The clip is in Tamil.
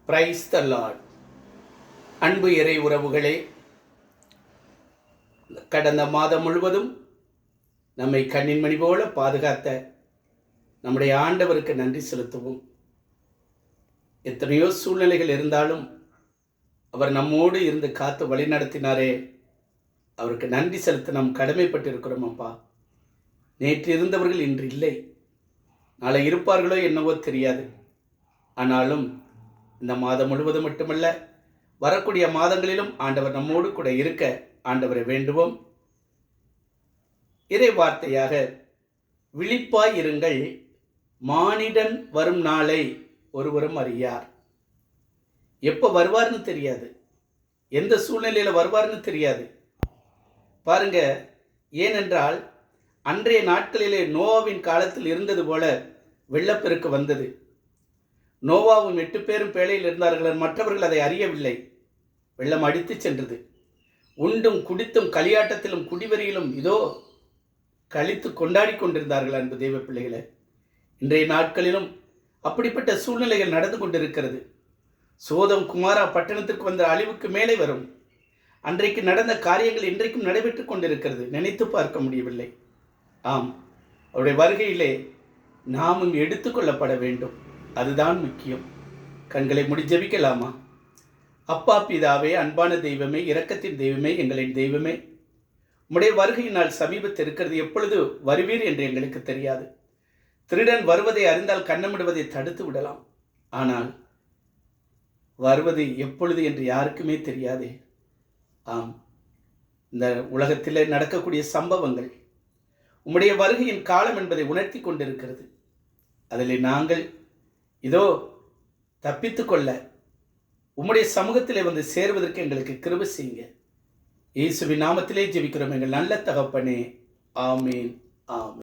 Praise the Lord. அன்பு இறை உறவுகளே, கடந்த மாதம் முழுவதும் நம்மை கண்ணின் மணி போல பாதுகாத்த நம்முடைய ஆண்டவருக்கு நன்றி செலுத்துவோம். எத்தனையோ சூழ்நிலைகள் இருந்தாலும் அவர் நம்மோடு இருந்து காத்து வழிநடத்தினாரே, அவருக்கு நன்றி செலுத்த நாம் கடமைப்பட்டிருக்கிறோம். அப்பா, நேற்று இருந்தவர்கள் இன்று இல்லை, நாளை இருப்பார்களோ என்னவோ தெரியாது. ஆனாலும் இந்த மாதம் முழுவதும் மட்டுமல்ல, வரக்கூடிய மாதங்களிலும் ஆண்டவர் நம்மோடு கூட இருக்க ஆண்டவரை வேண்டுவோம். இறை வார்த்தையாக, விழிப்பாய் இருங்கள், மானிடன் வரும் நாளை ஒருவரும் அறியார். எப்போ வருவார்னு தெரியாது, எந்த சூழ்நிலையில் வருவார்னு தெரியாது. பாருங்க, ஏனென்றால் அன்றைய நாட்களிலே நோவாவின் காலத்தில் இருந்தது போல வெள்ளப்பெருக்கு வந்தது. நோவாவும் 8 பேரும் பேழையில் இருந்தார்கள், மற்றவர்கள் அதை அறியவில்லை. வெள்ளம் அடித்து சென்றது. உண்டும் குடித்தும் களியாட்டத்திலும் குடிவெறியிலும் இதோ கழித்து கொண்டாடி கொண்டிருந்தார்கள். அன்பு தெய்வ பிள்ளைகளே, இன்றைய நாட்களிலும் அப்படிப்பட்ட சூழ்நிலைகள் நடந்து கொண்டிருக்கிறது. சோதம் குமாரா பட்டணத்திற்கு வந்த அழிவுக்கு மேலே வரும். அன்றைக்கு நடந்த காரியங்கள் இன்றைக்கும் நடைபெற்று கொண்டிருக்கிறது. நினைத்து பார்க்க முடியவில்லை. ஆம், அவருடைய வருகையிலே நாமும் எடுத்துக்கொள்ளப்பட வேண்டும். அதுதான் முக்கியம். கண்களை மூடி ஜெபிக்கலாமா? அப்பா பிதாவே, அன்பான தெய்வமே, இரக்கத்தின் தெய்வமே, எங்களின் தெய்வமே, உம்முடைய வருகையினால் சமீபத்தில் இருக்கிறது. எப்பொழுது வருவீர் என்று எங்களுக்கு தெரியாது. திருடன் வருவதை அறிந்தால் கண்ணமிடுவதை தடுத்து விடலாம். ஆனால் வருவது எப்பொழுது என்று யாருக்குமே தெரியாதே. ஆம், இந்த உலகத்தில் நடக்கக்கூடிய சம்பவங்கள் உம்முடைய வருகையின் காலம் என்பதை உணர்த்தி கொண்டிருக்கிறது. அதில் நாங்கள் இதோ தப்பித்து கொள்ள உம்முடைய சமூகத்திலே வந்து சேருவதற்கு எங்களுக்கு கிருபை செய்யுங்க. இயேசுவின் நாமத்திலே ஜெபிக்கிறோம் எங்கள் நல்ல தகப்பனே. ஆமீன், ஆமீன்.